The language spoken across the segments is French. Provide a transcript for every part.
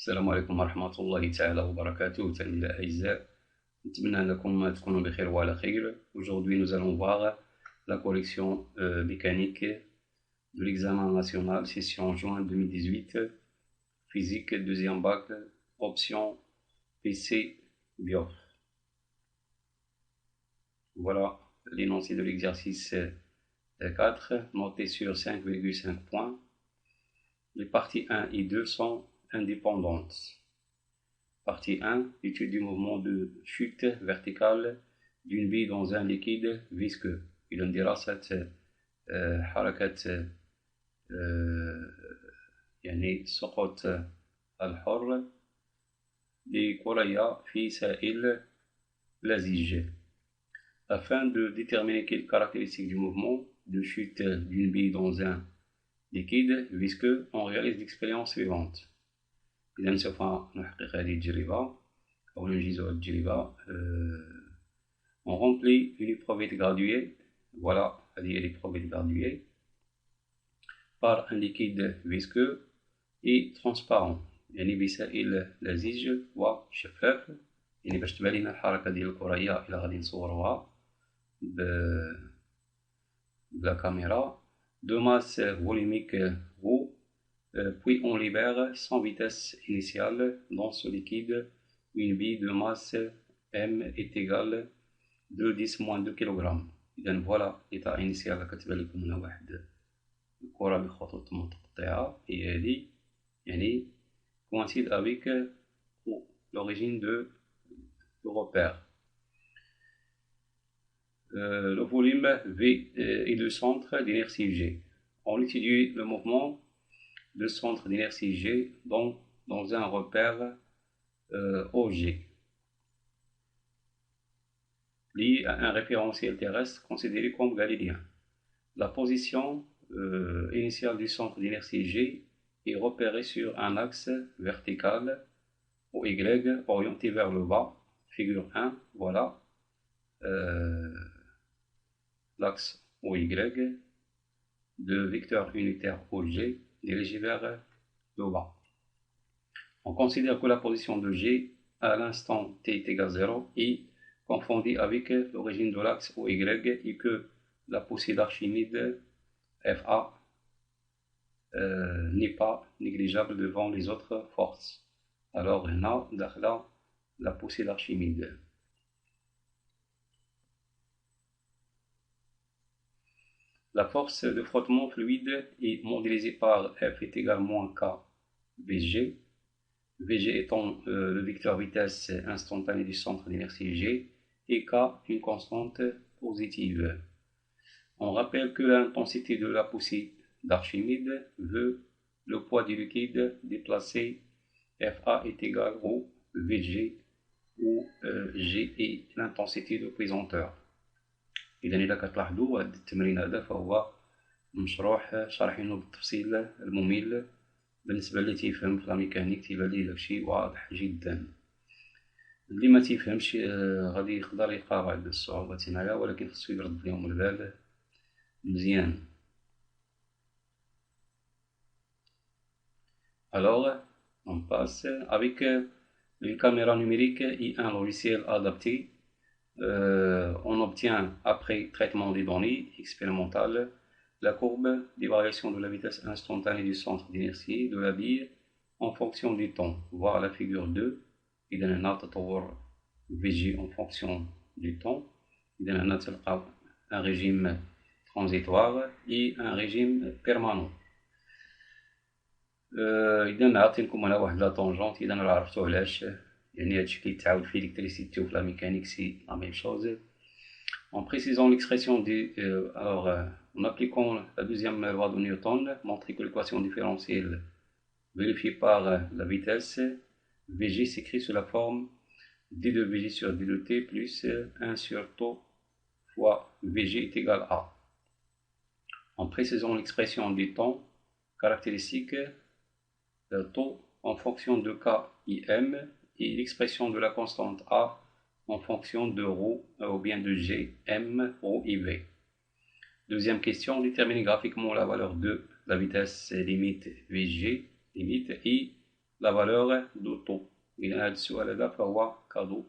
السلام عليكم ورحمة الله تعالى وبركاته, تلاميذ الأعزاء. نتمنى أنكم تكونوا بخير وعلى خير. Aujourd'hui, nous allons voir la correction mécanique de l'examen national session juin 2018, physique, deuxième bac, option PC BIOF. Voilà l'énoncé de l'exercice 4, noté sur 5,5 points. Les parties 1 et 2 sont indépendantes. Partie 1, étude du mouvement de chute verticale d'une bille dans un liquide visqueux. إذا دراسة حركة يعني سقوط الحر لكرية في سائل لزج. Afin de déterminer quelles caractéristiques du mouvement de chute d'une bille dans un liquide visqueux, on réalise l'expérience suivante. إذا سوف نحقق هذه التجربة أو ننجز هذه التجربة. On remplit une éprouvette graduée. Voilà, هذه l'éprouvette graduée par un liquide visqueux et transparent, يعني بسائل لزج وشفاف. يعني باش تبان لنا الحركة ديال الكرية إلا غادي نصوروها بلا كاميرا. De masse volumique ρ, puis on libère sans vitesse initiale dans ce liquide une bille de masse m est égale 2-10-2 kg. إذا فوالا l'état initial كتبان لكم هنا واحد الكرة بخطوط متقطعة هي هذه, يعني coïncide avec l'origine de repère. Le volume V est le centre d'inertie G. On étudie le mouvement de centre d'inertie G dans un repère OG lié à un référentiel terrestre considéré comme galiléen. La position initiale du centre d'inertie G est repérée sur un axe vertical OY orienté vers le bas. Figure 1, voilà. L'axe OY de vecteur unitaire OG dirigé vers le bas. On considère que la position de G à l'instant t est égal 0 est confondue avec l'origine de l'axe OY et que la poussée d'Archimède FA n'est pas négligeable devant les autres forces. Alors هنا داخله la poussée d'Archimède. La force de frottement fluide est modélisée par F est égal moins K VG, VG étant le vecteur vitesse instantanée du centre d'inertie G et K une constante positive. On rappelle que l'intensité de la poussée d'Archimède veut le poids du liquide déplacé. FA est égal au VG où G est l'intensité de pesanteur. إذا إذا كتلاحظوا هذا التمرين هذا فهو مشروح شارحينه بالتفصيل الممل. بالنسبة اللي تيفهم في الميكانيك تيبان ليه داكشي واضح جدا. اللي ما تيفهمش غادي يقدر يلقى بعض الصعوبات هنايا, ولكن خصو يرد ليهم البال مزيان. Alors, on passe avec une caméra numérique et un logiciel adapté. On obtient, après traitement des données expérimentales, la courbe des variations de la vitesse instantanée du centre d'inertie de la bille en fonction du temps. Voir la figure 2. إذا هنا تطور VG en fonction du temps. إذا هنا تلقى un régime transitoire et un régime permanent. إذا عطينكم هنا واحد لا طونجونت. إذا راه عرفتو علاش, يعني هادشي كيتعاود في l'électricité ou في la mécanique, c'est la même chose. En précisant l'expression du en appliquant la deuxième loi de Newton, montrer que l'équation différentielle vérifiée par la vitesse Vg s'écrit sous la forme d de Vg sur d de t plus 1 sur tau fois Vg est égal à. En précisant l'expression du temps caractéristique tau en fonction de k et m et l'expression de la constante A en fonction de ρ ou bien de G, M, ρ et V. Deuxième question, déterminer graphiquement la valeur de la vitesse limite Vg limite et la valeur de taux. إذا هذا السؤال هذا فهو cadeau.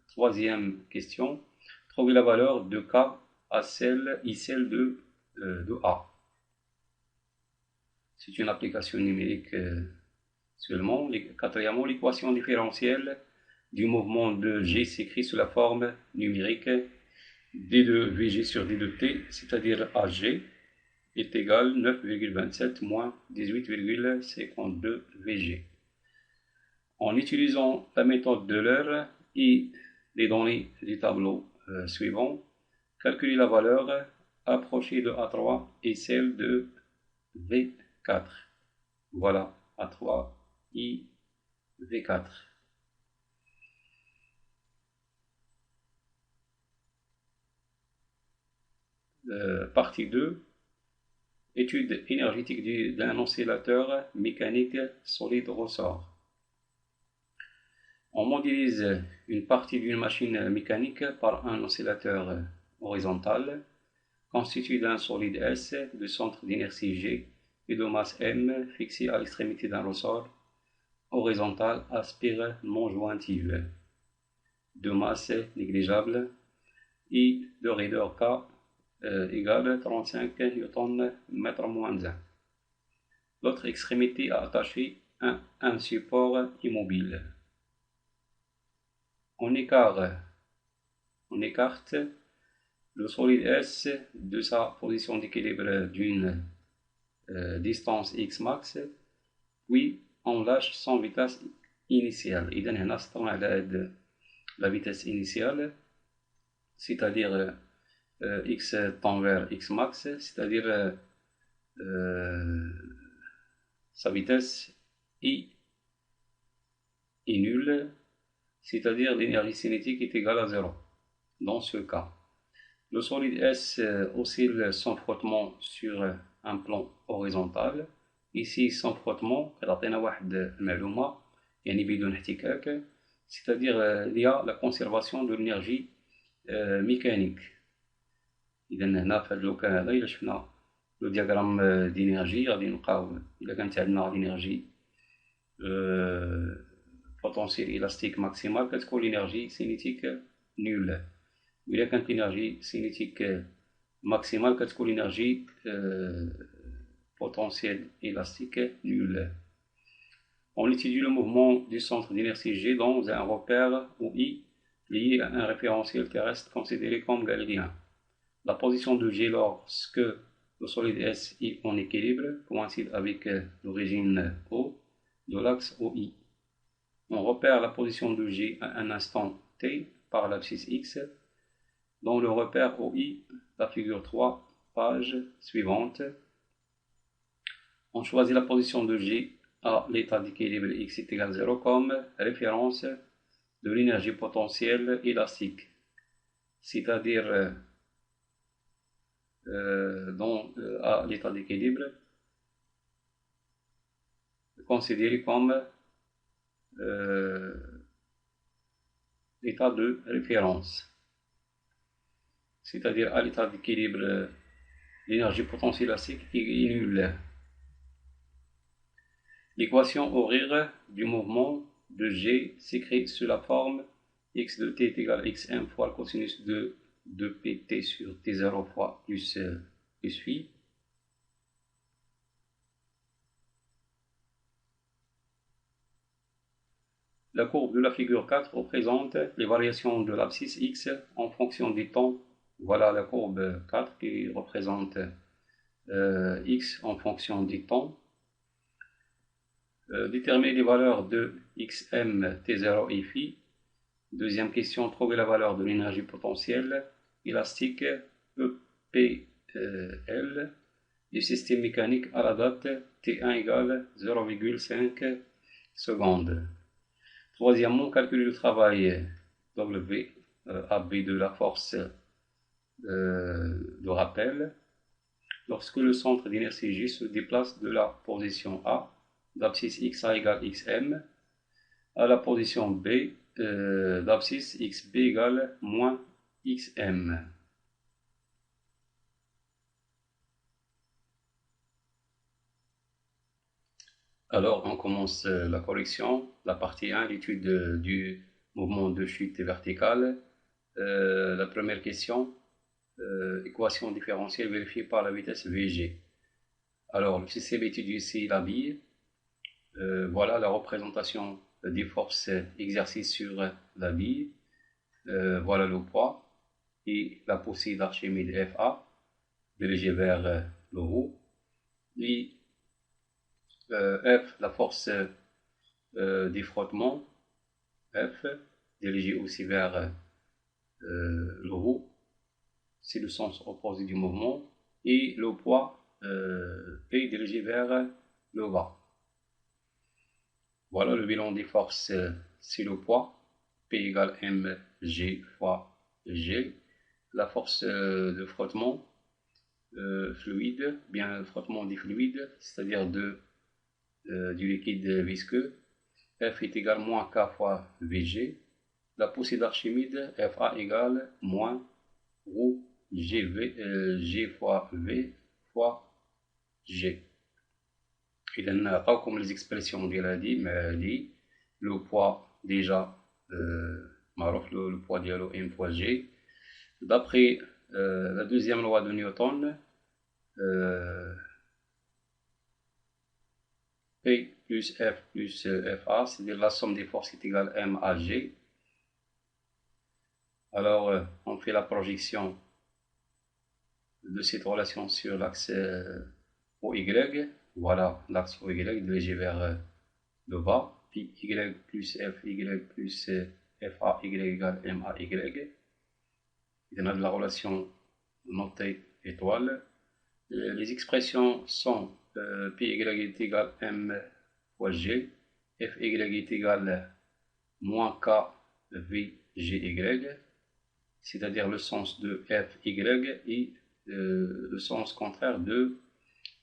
Troisième question. Trouver la valeur de K à celle de A. C'est une application numérique seulement. Quatrièmement, l'équation différentielle du mouvement de G s'écrit sous la forme numérique d de Vg sur d de t, c'est-à-dire AG est égal 9,27 moins 18,52 Vg. En utilisant la méthode de l'heure et les données du tableau suivant, calculer la valeur approchée de A3 et celle de V4. Voilà, A3 et V4. Partie 2. Étude énergétique d'un oscillateur mécanique solide ressort. On modélise une partie d'une machine mécanique par un oscillateur horizontal constitué d'un solide S, de centre d'inertie G et de masse M fixé à l'extrémité d'un ressort horizontal à spire non jointive, de masse négligeable et de raideur K égale 35 Nm moins 1. L'autre extrémité a attaché un support immobile. On écarte le solide S de sa position d'équilibre d'une distance x max, puis on lâche son vitesse initiale. إذا هنا سطرنا على la vitesse initiale, c'est-à-dire x tend vers x max, c'est-à-dire sa vitesse I est nulle, c'est-à-dire l'énergie cinétique est égale à 0. Dans ce cas, le solide S oscille sans frottement sur un plan horizontal. Ici, sans frottement, c'est-à-dire il y a la conservation de l'énergie mécanique. إذا هنا في هذا الوكان هذا إلا شفنا لو دياغرام دينيرجي غادي نلقاو إلا كانت عندنا l'énergie potentiel élastique maximale كتكون l'énergie cinétique nulle. وإلا كانت l'énergie cinétique maximale كتكون l'énergie potentielle élastique nulle. On étudie le mouvement du centre d'inertie G dans un repère OI lié à un référentiel terrestre considéré comme galiléen. La position de G lorsque le solide S est en équilibre coïncide avec l'origine O de l'axe OI. On repère la position de G à un instant T par l'abscisse X. Dans le repère OI, la figure 3, page suivante, on choisit la position de G à l'état d'équilibre X est égal à 0 comme référence de l'énergie potentielle élastique, c'est-à-dire à l'état d'équilibre considéré comme l'état de référence, c'est-à-dire à l'état d'équilibre l'énergie potentielle élastique est nulle. L'équation horaire du mouvement de G s'écrit sous la forme x de t est égal à xm fois le cosinus de 2pt sur t0 fois plus phi. La courbe de la figure 4 représente les variations de l'abscisse x en fonction du temps. Voilà la courbe 4 qui représente x en fonction du temps. Déterminer les valeurs de xm, t0 et phi. Deuxième question, trouver la valeur de l'énergie potentielle élastique EPL du système mécanique à la date T1 égale 0,5 secondes. Troisièmement, calculer le travail W AB de la force de rappel lorsque le centre d'inertie G se déplace de la position A d'abscisse XA égale XM à la position B d'abscisse XB égale moins XM. Alors, on commence la correction, la partie 1, l'étude du mouvement de chute verticale. La première question, équation différentielle vérifiée par la vitesse VG. Alors, le système étudie ici la bille. Voilà la représentation des forces exercées sur la bille. Voilà le poids et la poussée d'Archimède FA, dirigée vers le haut. Et F, la force des frottements, F, dirigée aussi vers le haut, c'est le sens opposé du mouvement, et le poids P dirigé vers le bas. Voilà le bilan des forces, c'est le poids, P égale mg fois g, la force de frottement fluide, bien le frottement des fluides, c'est-à-dire du liquide visqueux, F est égal moins K fois Vg, la poussée d'Archimède Fa égale moins ρ G fois V fois G. إذا نعطاوكم les expressions ديال le poids déjà معروف le poids ديالو M fois G. D'après la deuxième loi de Newton, P plus F plus Fa, c'est-à-dire la somme des forces est égale M à G. Alors, on fait la projection de cette relation sur l'axe OY. Voilà l'axe OY dirigé vers le bas. Puis Y plus FY plus FAY égale MAY. Il y en a de la relation notée étoile. Les expressions sont PY est égal M fois G, FY est égal moins K VGY, c'est-à-dire le sens de FY et le sens contraire de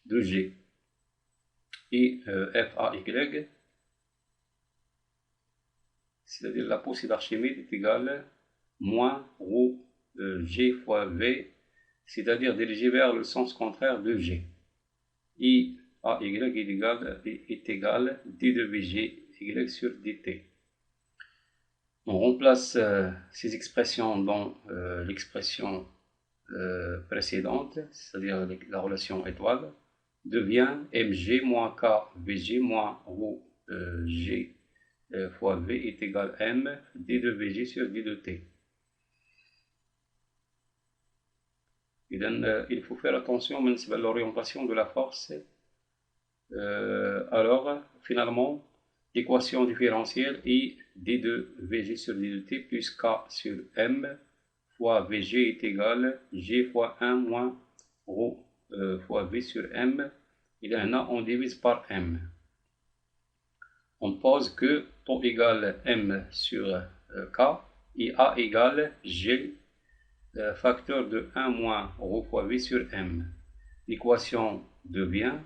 G. Et FAY, c'est-à-dire la poussée d'Archimède est égale moins ρ G fois V, c'est-à-dire dirigé vers le sens contraire de G. Et AY est égal d de VG Y sur dt. On remplace ces expressions dans l'expression précédente, c'est-à-dire la relation étoile, devient mg moins k vg moins ρ g fois v est égal m d de vg sur d de t. Il faut faire attention à l'orientation de la force. Alors, finalement, l'équation différentielle est d de vg sur d de t plus k sur m fois vg est égal g fois 1 moins ρ fois v sur m. Il y en a, on divise par m. On pose que τ égale m sur k et a égale g facteur de 1 moins ρ fois v sur m. L'équation devient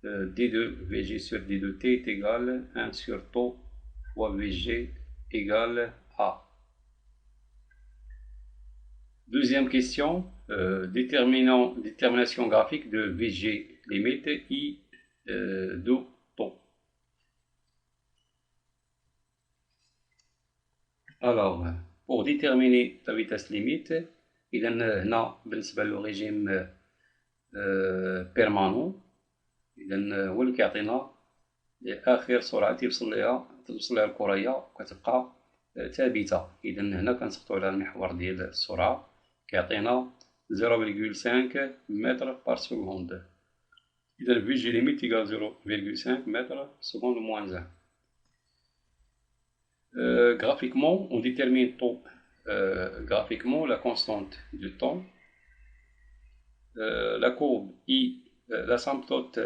d de vg sur d de t est égal 1 sur τ fois vg égale a. Deuxième question, détermination graphique de VG limite I de τ. Alors, pour déterminer la vitesse limite, il y a le régime permanent. هو اللي كيعطينا آخر سرعة توصل لها الكرية كتبقى ثابتة. إذا هنا كنسقطو على المحور ديال السرعة كيعطينا 0,5 متر par seconde. إذا VG limite égale 0,5 mètres seconde moins 1. Graphiquement, on détermine graphiquement la constante de temps. La courbe I, l'asymptote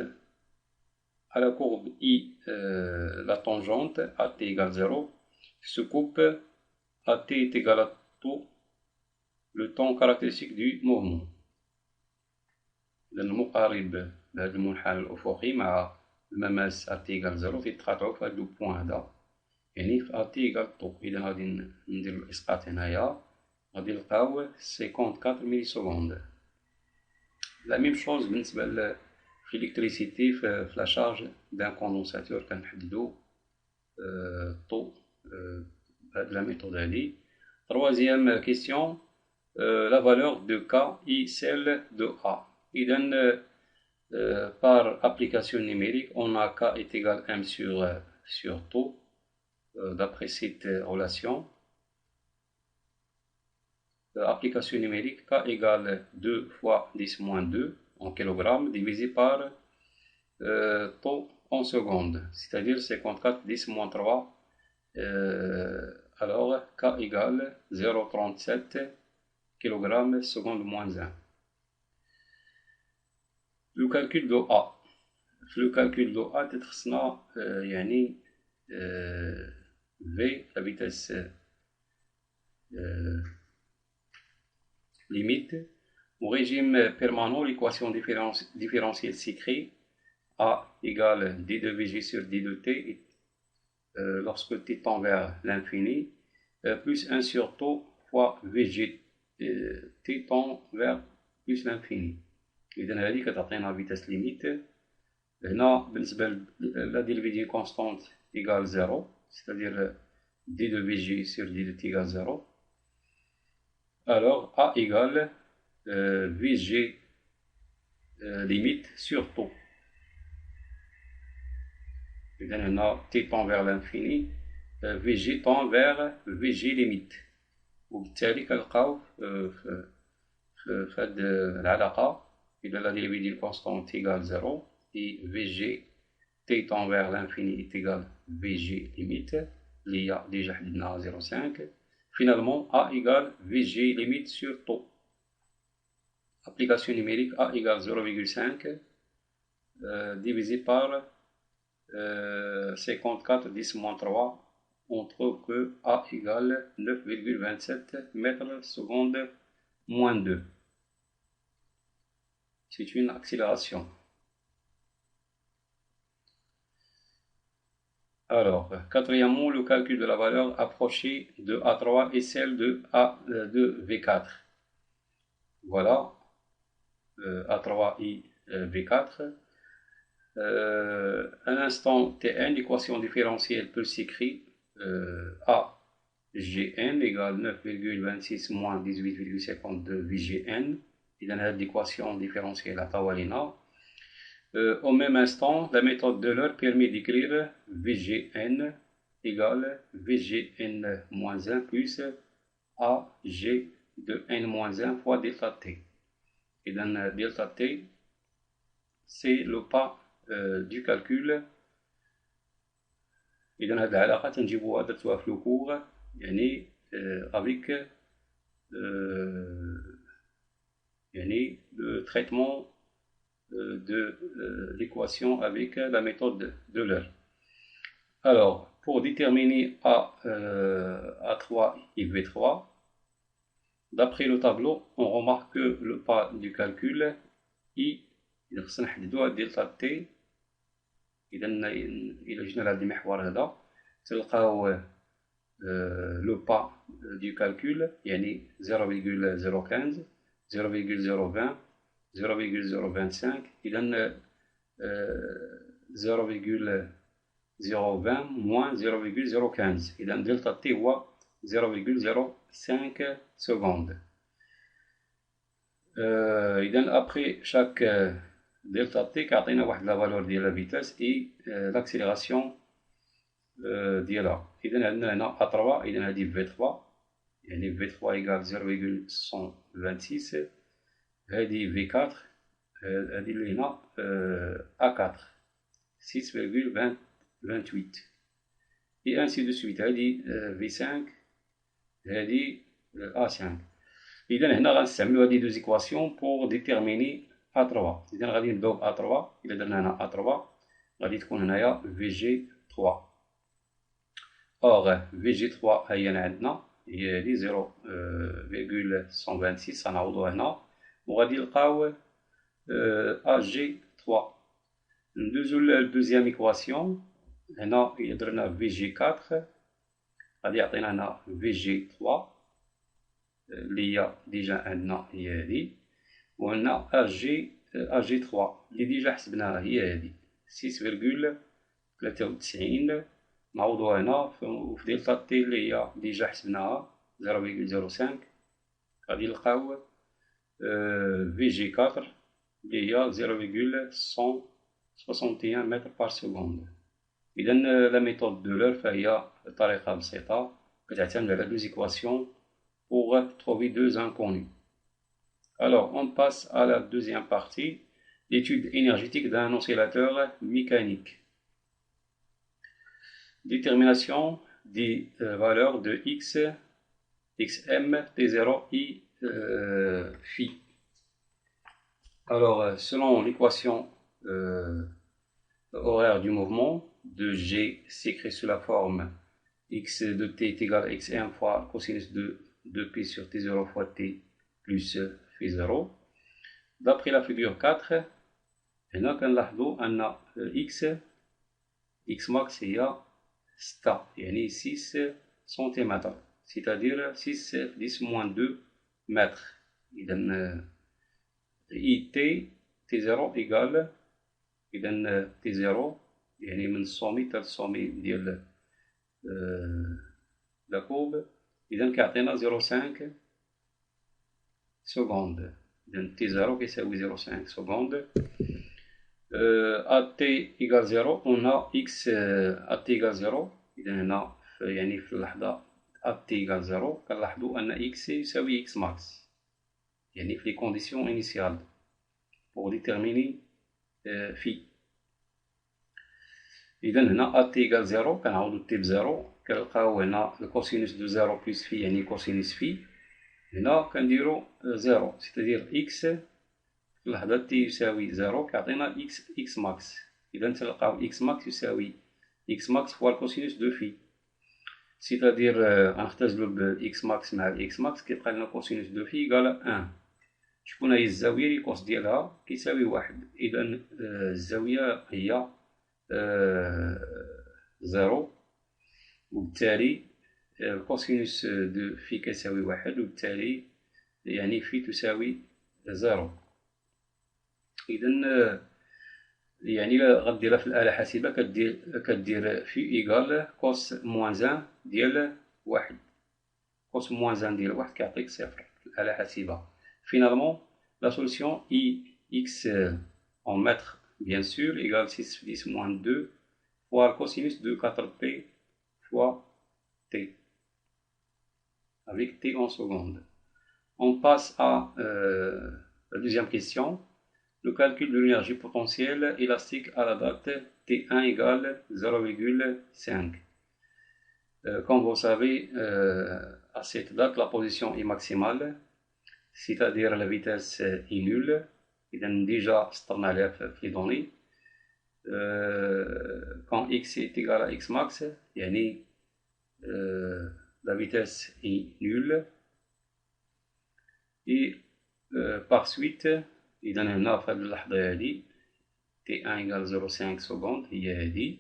à la courbe I, la tangente AT égale 0, se coupe AT est égal à τ, le temps caractéristique du mouvement. المقارب لهذا المنحنى الأفقي مع المماس AT égale 0 تيتقاطعوا في هذا البوان هذا، يعني في AT égale τ. إذا غادي نديرو الإسقاط هنايا غادي نلقاو 54 ملي سكوند. لا ميم شوز بالنسبة في l'électricité في la charge d'un condensateur كنحددو taux de la méthode هذه. Troisième question, la valeur de K et celle de A. إذن par application numérique, on a K est égal à M sur taux d'après cette relation. Application numérique, K égale 2 fois 10 moins 2 en kilogrammes divisé par taux en secondes, c'est-à-dire 54 10 moins 3. Alors K égale 0,37 kg seconde moins 1. Le calcul de A. Le calcul de A تخصنا يعني V, la vitesse limite. Au régime permanent, l'équation différentielle s'écrit A égale d de Vg sur d de t lorsque t tend vers l'infini, plus 1 sur taux fois Vg t tend vers plus l'infini. إذن هذه كتعطينا vitesse limite. هنا بالنسبة لا ديال Vg constante égale 0, c'est-à-dire d de Vg sur d de t égale 0. Alors A égale Vg limite sur taux. إذن هنا t tend vers l'infini, Vg tend vers Vg limite. وبالتالي كنلقاو في هاد العلاقة إذا لا ديال Vg constante égale 0 et Vg t tend vers l'infini est égal Vg limite اللي هي déjà حددناها 0,5. Finalement A égale Vg limite sur taux. Application numérique, A égale 0,5 divisé par 54 10 moins 3, on trouve que A égale 9,27 mètres seconde moins 2. C'est une accélération. Alors, quatrièmement, le calcul de la valeur approchée de A3 et celle de V4. Voilà, A3 et V4. Un instant Tn, l'équation différentielle peut s'écrire A Gn égale 9,26 moins 18,52 Vgn. Il y a l'équation différentielle à Tawalina. Au même instant, la méthode de l'heure permet d'écrire Vgn égale Vgn moins 1 plus Ag de n moins 1 fois delta t. Et dans delta t, c'est le pas du calcul. Et dans هذه العلاقة تنجيبوها درتوها في الكور يعني avec يعني le traitement de l'équation avec la méthode de l'heure. Alors, pour déterminer A3 et V3, d'après le tableau, on remarque que le pas du calcul I خصنا نحددوها دلتا تي. إذا إلا جينا لهاد المحور هذا تلقاو لو با دو كالكول يعني 0,015 0,020 0,025. إذا 0,020 moins 0,015. إذا دلتا تي هو 0,05 secondes. إذا après chaque delta t كيعطينا واحد لا فالور ديال لا فيتاس اي لاكسيليراسيون ديالها. اذا عندنا هنا A3 اذا هذه V3 يعني V3 ايكال 0,126. هذه V4 هذه اللي هنا A4 6,28 et ainsi de suite. هذه V5 هذه A5. إذا هنا غنستعملو هذه دوز إيكواسيون بور ديتيرميني A3. إذا غادي نبداو ب A3. إلا درنا هنا A3 غادي تكون هنايا VG3. أوغ VG3 هي عندنا هي هادي 0,126 غنعوضو هنا وغادي نلقاو AG3. ندوزو للدوزيام إيكواسيون. هنا إلا درنا VG4 غادي يعطينا هنا VG3 اللي هي ديجا عندنا هي هادي وهنا AG AG3 اللي ديجا حسبناها هي هذه 6,93 نعوضوها هنا في دلتا تي اللي هي ديجا حسبناها 0,05 غادي نلقاو في جي 4 اللي هي 0,161 متر بار سكوند. إذا لا ميثود دو لور فهي طريقة بسيطة كتعتمد على deux équations pour trouver deux inconnus. Alors, on passe à la deuxième partie, l'étude énergétique d'un oscillateur mécanique. Détermination des valeurs de x, xm, t0 et phi. Alors, selon l'équation horaire du mouvement, de G s'écrit sous la forme x de t est égal à xm fois cosinus de 2p sur t0 fois t plus phi 0. D'après la figure 4, هنا كنلاحظوا أن x max هي 6 يعني 6 سنتيمتر c'est-à-dire 6 في 10 moins 2 متر. إذا t0 égale إذا t0 يعني من السومي حتى السومي ديال لا كوب إذا كيعطينا 0,5 سكوند. إذا t0 كيساوي 0,5 سكوند. at égale 0 on a x at égale 0. إذا هنا يعني في اللحظة at égale 0 كنلاحظوا أن x يساوي x max يعني في les conditions initiales pour déterminer phi. إذا هنا at égale 0 كنعوضو t ب0 كنلقاو هنا الكوسينوس دو 0 بلس في يعني كوسينوس في. هنا كنديرو 0 c'est-à-dire x في اللحظة t يساوي 0 كيعطينا x max. إذا تلقاو x max يساوي x max فوا الكوسينوس دو في c'est-à-dire غنختزلو ب x max مع x max كيبقى لنا كوسينوس دو في إيكال 1. شكون هي الزاوية اللي كوس ديالها كيساوي 1. إذا الزاوية هي 0 وبالتالي الكوسينوس دو في كيساوي 1 وبالتالي يعني في تساوي 0. إذا يعني غديرها في الآلة الحاسبة كدير في إيكال كوس موان 1 ديال 1. كوس موان 1 ديال 1 كيعطيك 0 في الآلة الحاسبة. Finalement, la solution ix en mètres, bien sûr, égale 6 fois 10 moins 2 fois le cosinus de 4p fois t, avec t en secondes. On passe à la deuxième question. Le calcul de l'énergie potentielle élastique à la date t1 égale 0,5. Comme vous savez, à cette date, la position est maximale. C'est-à-dire la vitesse est nulle. إذا déjà سطرنا عليها في les données. Quand x est égal à x max يعني la vitesse est nulle. Et par suite إذا هنا في هذه اللحظة هذه t1 égale 0,5 سكوند هي هذه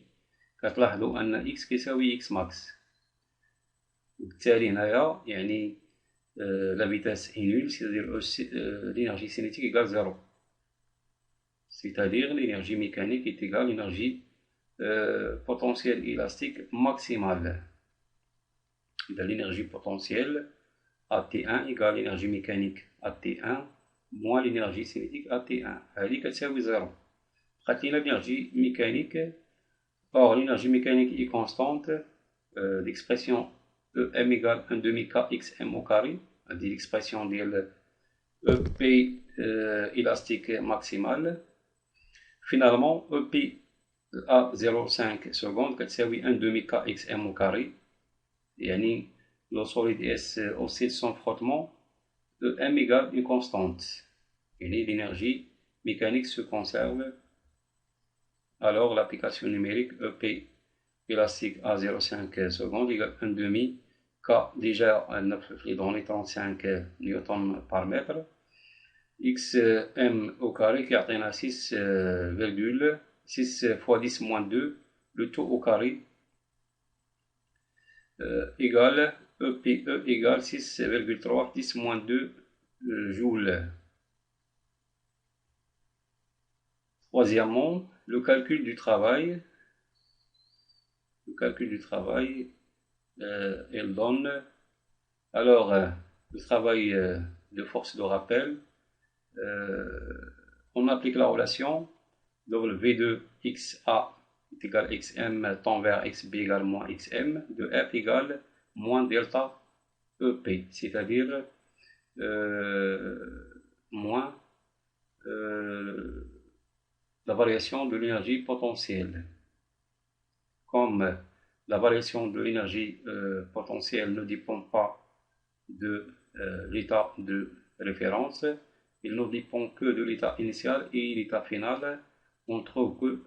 كتلاحظوا أن x كيساوي x max وبالتالي هنايا يعني la vitesse est nulle, c'est-à-dire l'énergie cinétique égale 0. C'est-à-dire l'énergie mécanique est égale à l'énergie potentielle élastique maximale. L'énergie potentielle AT1 égale l'énergie mécanique AT1 moins l'énergie cinétique AT1. هذه كتساوي 0. بقات لينا l'énergie mécanique. Or l'énergie mécanique est constante. L'expression EM égale 1 demi KXM au carré, c'est l'expression de EP élastique maximale. Finalement, EP à 0,5 secondes, c'est 1 demi KXM au carré. Yani, le solide S oscille sans frottement. EM égale une constante. Yani, l'énergie mécanique se conserve. Alors, l'application numérique EP élastique à 0,5 secondes égale 1 demi K déjà dans les 35 newtons par mètre. XM au carré qui atteint 6,6 fois 10 moins 2 le tout au carré égale EPE égale 6,3 10 moins 2 joules. Troisièmement, le calcul du travail. Le calcul du travail, elle donne alors le travail de force de rappel. On applique la relation W de XA est égal à XM tend vers XB égale moins XM de F égale moins delta EP, c'est-à-dire moins la variation de l'énergie potentielle. Comme la variation de l'énergie potentielle ne dépend pas de l'état de référence, il ne dépend que de l'état initial et l'état final, on trouve que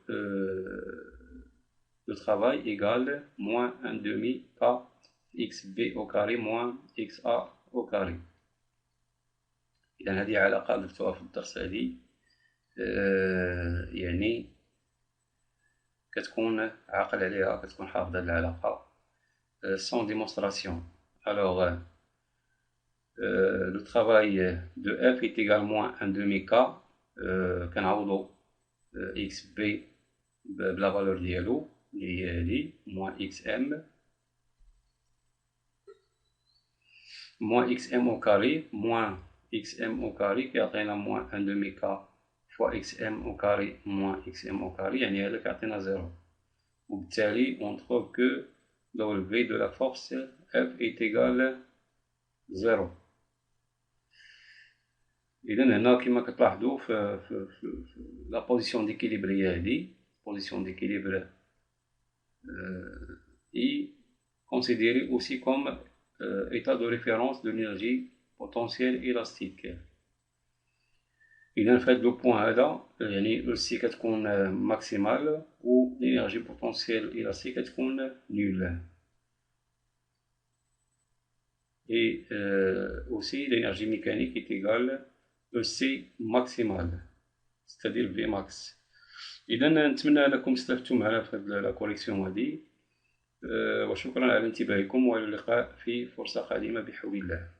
le travail égale moins 1 demi K XB au carré moins XA au carré. إذا هذه علاقة درتوها في الدرس هذه يعني كتكون عاقل عليها كتكون حافظ هذه العلاقة sans démonstration. Alors le travail de F est égal à moins 1 demi K كنعوضو XB بلا valeur ديالو اللي هي هذه moins XM moins XM au carré moins XM au carré كيعطينا moins 1 demi K fois XM au carré moins XM au carré يعني هذا كيعطينا 0 وبالتالي on trouve que W de la force F est égal à 0. إذا هنا كما كتلاحظوا في لا بوزيسيون ديكيليبر هي هذه position d'équilibre est considérée aussi comme état de référence de l'énergie potentielle élastique. إذا في هذا البوان هذا يعني السي كتكون ماكسيمال و l'énergie potentielle élastique كتكون nulle. Et aussi l'énergie mécanique est égale EC maximal, c'est-à-dire Vmax. إذا نتمنى أنكم استفدتوا معنا في هذه لا كوليكسيون هذه وشكرا على انتباهكم وإلى اللقاء في فرصة قادمة بحول الله.